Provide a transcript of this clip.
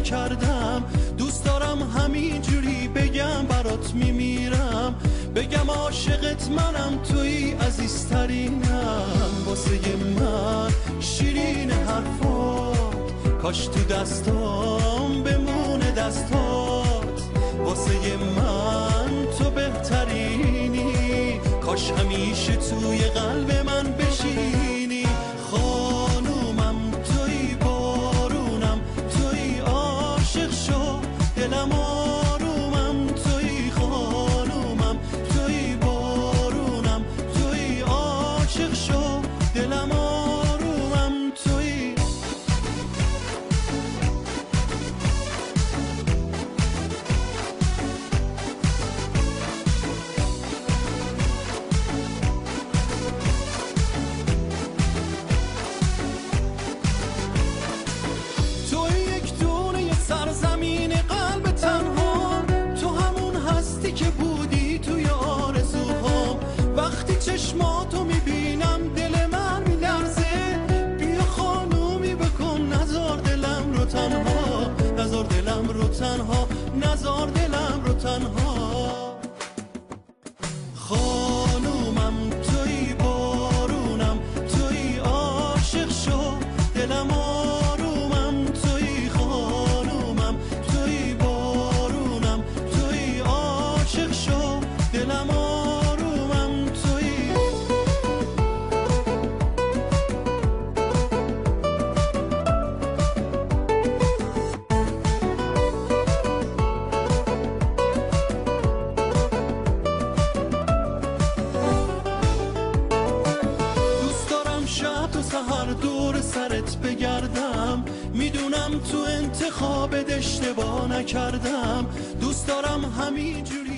نکردم. دوست دارم همینجوری بگم برات میمیرم، بگم عاشقت منم، توی عزیزترینم. واسه من شیرین حرفات، کاش تو دستام بمونه دستات. واسه من تو بهترینی، کاش همیشه توی قلب من بشینی. خانومم توی، بارونم توی، عاشق شو دلم آرومم توی. خانومم توی، بارونم توی، عاشق شو دلم آرومم توی. سرزمین قلب تنها، تو همون هستی که بودی توی آرزوها. وقتی چشماتو میبینم دل من میلرزه، بیا خانومی بکن نزار دلم رو تنها، نزار دلم رو تنها، نزار دلم رو تنها. خانومم توی، بارونم توی، عاشق شو دلم آرومم توی. خانومم توی، بارونم توی، عاشق شو دلم آرومم توی. تو سحر دور سرت بگردم، میدونم تو انتخابت اشتباه نکردم. دوست دارم همینجوری